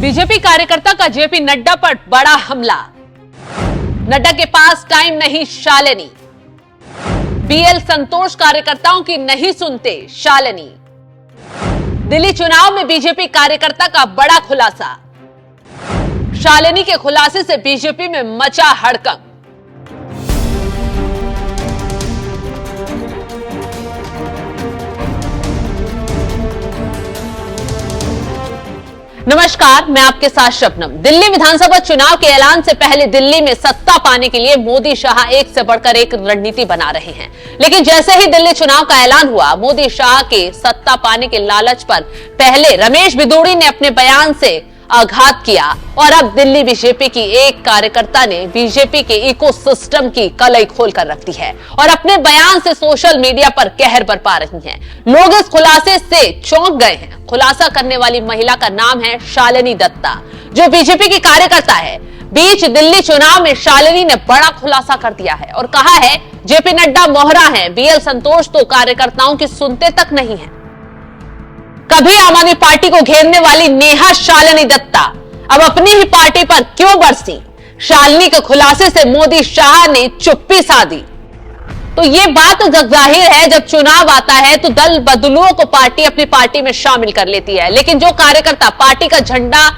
BJP कार्यकर्ता का JP Nadda पर बड़ा हमला। नड्डा के पास टाइम नहीं शालिनी। बीएल संतोष कार्यकर्ताओं की नहीं सुनते शालिनी। दिल्ली चुनाव में बीजेपी कार्यकर्ता का बड़ा खुलासा। शालिनी के खुलासे से बीजेपी में मचा हड़कंप। नमस्कार, मैं आपके साथ शबनम। दिल्ली विधानसभा चुनाव के ऐलान से पहले दिल्ली में सत्ता पाने के लिए मोदी शाह एक से बढ़कर एक रणनीति बना रहे हैं, लेकिन जैसे ही दिल्ली चुनाव का ऐलान हुआ, मोदी शाह के सत्ता पाने के लालच पर पहले रमेश बिदूड़ी ने अपने बयान से आघात किया और अब दिल्ली बीजेपी की एक कार्यकर्ता ने बीजेपी के इकोसिस्टम की कलई खोल कर रख दी है और अपने बयान से सोशल मीडिया पर कहर बरपा रही हैं। लोग इस खुलासे से चौंक गए हैं। खुलासा करने वाली महिला का नाम है शालिनी दत्ता, जो बीजेपी की कार्यकर्ता है। बीच दिल्ली चुनाव में शालिनी ने बड़ा खुलासा कर दिया है और कहा है जेपी नड्डा मोहरा है, बीएल संतोष तो कार्यकर्ताओं की सुनते तक नहीं है। कभी आम आदमी पार्टी को घेरने वाली नेहा शालिनी दत्ता अब अपनी ही पार्टी पर क्यों बरसी? शालिनी के खुलासे से मोदी शाह ने चुप्पी साधी। तो ये बात जाहिर है, जब चुनाव आता है तो दल बदलुओं को पार्टी अपनी पार्टी में शामिल कर लेती है, लेकिन जो कार्यकर्ता पार्टी का झंडा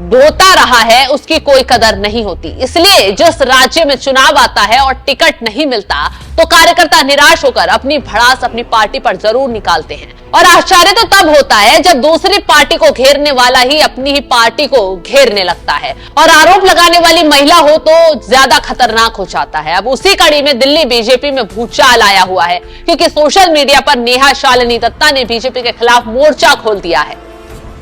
ढोता रहा है उसकी कोई कदर नहीं होती। इसलिए जिस राज्य में चुनाव आता है और टिकट नहीं मिलता तो कार्यकर्ता निराश होकर अपनी भड़ास अपनी पार्टी पर जरूर निकालते हैं। और आश्चर्य तो तब होता है जब दूसरी पार्टी को घेरने वाला ही अपनी ही पार्टी को घेरने लगता है और आरोप लगाने वाली महिला हो तो ज्यादा खतरनाक हो जाता है। अब उसी कड़ी में दिल्ली बीजेपी में भूचाल आया हुआ है, क्योंकि सोशल मीडिया पर नेहा शालिनी दत्ता ने बीजेपी के खिलाफ मोर्चा खोल दिया है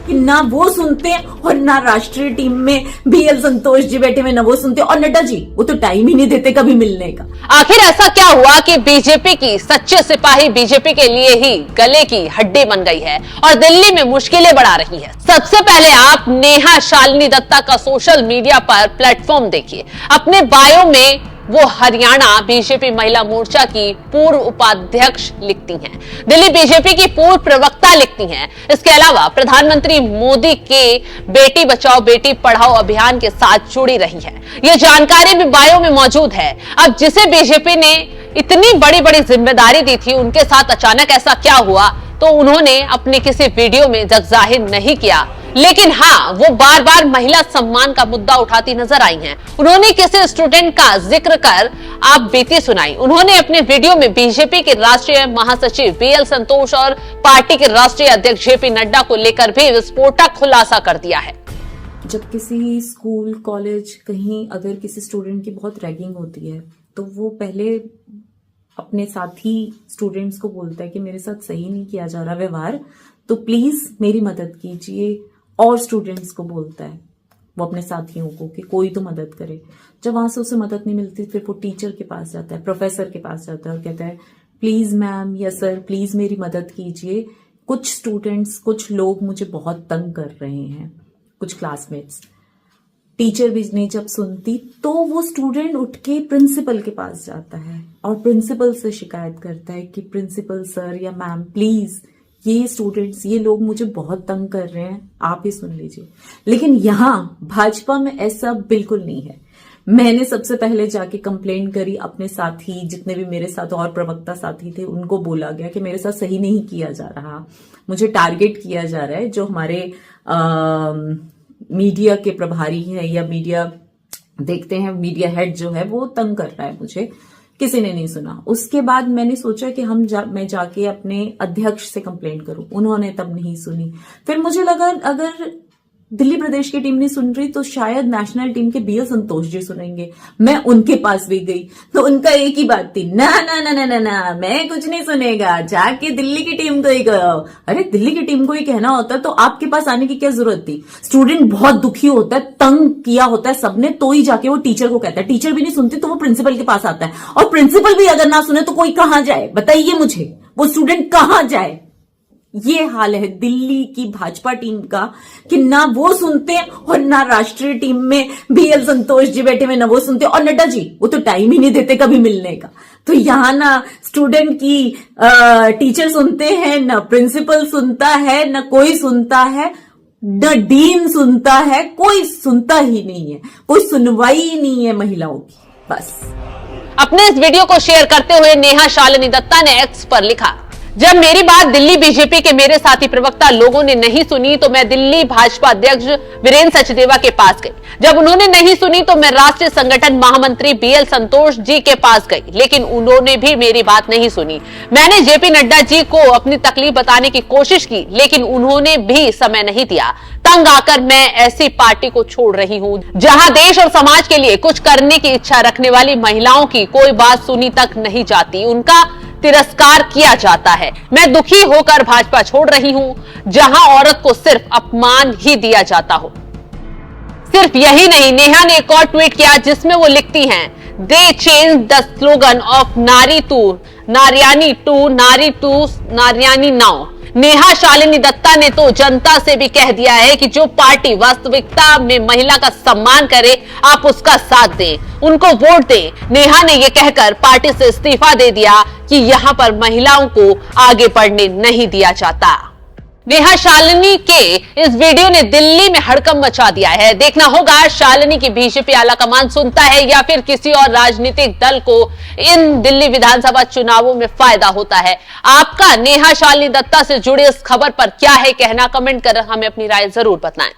कि ना वो सुनते और ना राष्ट्रीय टीम में बीएल संतोष जी बैठे हुए, ना वो सुनते और नड्डा जी वो तो टाइम ही नहीं देते कभी मिलने का। आखिर ऐसा क्या हुआ कि बीजेपी की सच्चे सिपाही बीजेपी के लिए ही गले की हड्डी बन गई है और दिल्ली में मुश्किलें बढ़ा रही है? सबसे पहले आप नेहा शालिनी दत्ता का सोशल मीडिया पर प्लेटफॉर्म देखिए। अपने बायो में वो हरियाणा बीजेपी महिला मोर्चा की पूर्व उपाध्यक्ष लिखती हैं, दिल्ली बीजेपी की पूर्व प्रवक्ता लिखती हैं। इसके अलावा प्रधानमंत्री मोदी के बेटी बचाओ बेटी पढ़ाओ अभियान के साथ जुड़ी रही है। ये जानकारी भी बायो में मौजूद है। अब जिसे बीजेपी ने इतनी बड़ी बड़ी जिम्मेदारी दी थी, उनके साथ अचानक ऐसा क्या हुआ तो उन्होंने अपने किसी वीडियो में जाहिर नहीं किया, लेकिन हाँ, वो बार बार महिला सम्मान का मुद्दा उठाती नजर आई हैं। उन्होंने किसी स्टूडेंट का जिक्र कर आप बीती सुनाई। उन्होंने अपने वीडियो में बीजेपी के राष्ट्रीय महासचिव बीएल संतोष और पार्टी के राष्ट्रीय अध्यक्ष जेपी नड्डा को लेकर भी विस्फोटक खुलासा कर दिया है। जब किसी स्कूल कॉलेज कहीं अगर किसी स्टूडेंट की बहुत रैगिंग होती है तो वो पहले अपने साथी स्टूडेंट्स को बोलता है कि मेरे साथ सही नहीं किया जा रहा व्यवहार, तो प्लीज मेरी मदद कीजिए। और स्टूडेंट्स को बोलता है वो अपने साथियों को कि कोई तो मदद करे। जब वहां से उसे मदद नहीं मिलती फिर वो टीचर के पास जाता है, प्रोफेसर के पास जाता है और कहता है प्लीज मैम या सर प्लीज मेरी मदद कीजिए। कुछ स्टूडेंट्स कुछ लोग मुझे बहुत तंग कर रहे हैं, कुछ क्लासमेट्स। टीचर भी नहीं जब सुनती तो वो स्टूडेंट उठ के प्रिंसिपल के पास जाता है और प्रिंसिपल से शिकायत करता है कि प्रिंसिपल सर या मैम प्लीज ये स्टूडेंट्स ये लोग मुझे बहुत तंग कर रहे हैं, आप ही सुन लीजिए। लेकिन यहाँ भाजपा में ऐसा बिल्कुल नहीं है। मैंने सबसे पहले जाके कंप्लेंट करी, अपने साथी जितने भी मेरे साथ और प्रवक्ता साथी थे उनको बोला गया कि मेरे साथ सही नहीं किया जा रहा, मुझे टारगेट किया जा रहा है। जो हमारे मीडिया के प्रभारी हैं या मीडिया देखते हैं, मीडिया हेड जो है वो तंग कर रहा है मुझे। किसी ने नहीं सुना। उसके बाद मैंने सोचा कि मैं जाके अपने अध्यक्ष से कंप्लेंट करूं, उन्होंने तब नहीं सुनी। फिर मुझे लगा अगर दिल्ली प्रदेश की टीम नहीं सुन रही तो शायद नेशनल टीम के बीएल संतोष जी सुनेंगे। मैं उनके पास भी गई तो उनका एक ही बात थी, ना ना ना ना ना ना मैं कुछ नहीं सुनेगा, जाके दिल्ली की टीम को ही कहो। अरे दिल्ली की टीम को ही कहना होता तो आपके पास आने की क्या जरूरत थी? स्टूडेंट बहुत दुखी होता है, तंग किया होता है सबने, तो ही जाके वो टीचर को कहता है। टीचर भी नहीं सुनती तो वो प्रिंसिपल के पास आता है और प्रिंसिपल भी अगर ना सुने तो कोई कहां जाए? बताइए मुझे, वो स्टूडेंट कहां जाए? ये हाल है दिल्ली की भाजपा टीम का कि ना वो सुनते और ना राष्ट्रीय टीम में बीएल संतोष जी बैठे हुए, ना वो सुनते और नड्डा जी वो तो टाइम ही नहीं देते कभी मिलने का। तो यहाँ ना स्टूडेंट की टीचर सुनते हैं, ना प्रिंसिपल सुनता है, ना कोई सुनता है। द डीन सुनता है, कोई सुनता ही नहीं है, कोई सुनवाई ही नहीं है महिलाओं की। बस अपने इस वीडियो को शेयर करते हुए नेहा शालिनी दत्ता ने एक्स पर लिखा, जब मेरी बात दिल्ली बीजेपी के मेरे साथी प्रवक्ता लोगों ने नहीं सुनी तो मैं दिल्ली भाजपा अध्यक्ष वीरेंद्र सचदेवा के पास गई। जब उन्होंने नहीं सुनी तो मैं राष्ट्रीय संगठन महामंत्री बीएल संतोष जी के पास गई, लेकिन उन्होंने भी मेरी बात नहीं सुनी। मैंने जेपी नड्डा जी को अपनी तकलीफ बताने की कोशिश की, लेकिन उन्होंने भी समय नहीं दिया। तंग आकर मैं ऐसी पार्टी को छोड़ रही हूं जहां देश और समाज के लिए कुछ करने की इच्छा रखने वाली महिलाओं की कोई बात सुनी तक नहीं जाती, उनका तिरस्कार किया जाता है। मैं दुखी होकर भाजपा छोड़ रही हूं जहां औरत को सिर्फ अपमान ही दिया जाता हो। सिर्फ यही नहीं, नेहा ने एक और ट्वीट किया जिसमें वो लिखती हैं, दे चेंज द स्लोगन ऑफ नारी टू नारियानी टू नारी टू नारियानी नाउ। नेहा शालिनी दत्ता ने तो जनता से भी कह दिया है कि जो पार्टी वास्तविकता में महिला का सम्मान करे आप उसका साथ दें, उनको वोट दें। नेहा ने यह कहकर पार्टी से इस्तीफा दे दिया कि यहां पर महिलाओं को आगे बढ़ने नहीं दिया जाता। नेहा शालिनी के इस वीडियो ने दिल्ली में हड़कंप मचा दिया है। देखना होगा शालिनी की बीजेपी आला कमान सुनता है या फिर किसी और राजनीतिक दल को इन दिल्ली विधानसभा चुनावों में फायदा होता है। आपका नेहा शालिनी दत्ता से जुड़े इस खबर पर क्या है कहना, कमेंट कर हमें अपनी राय जरूर बताएं।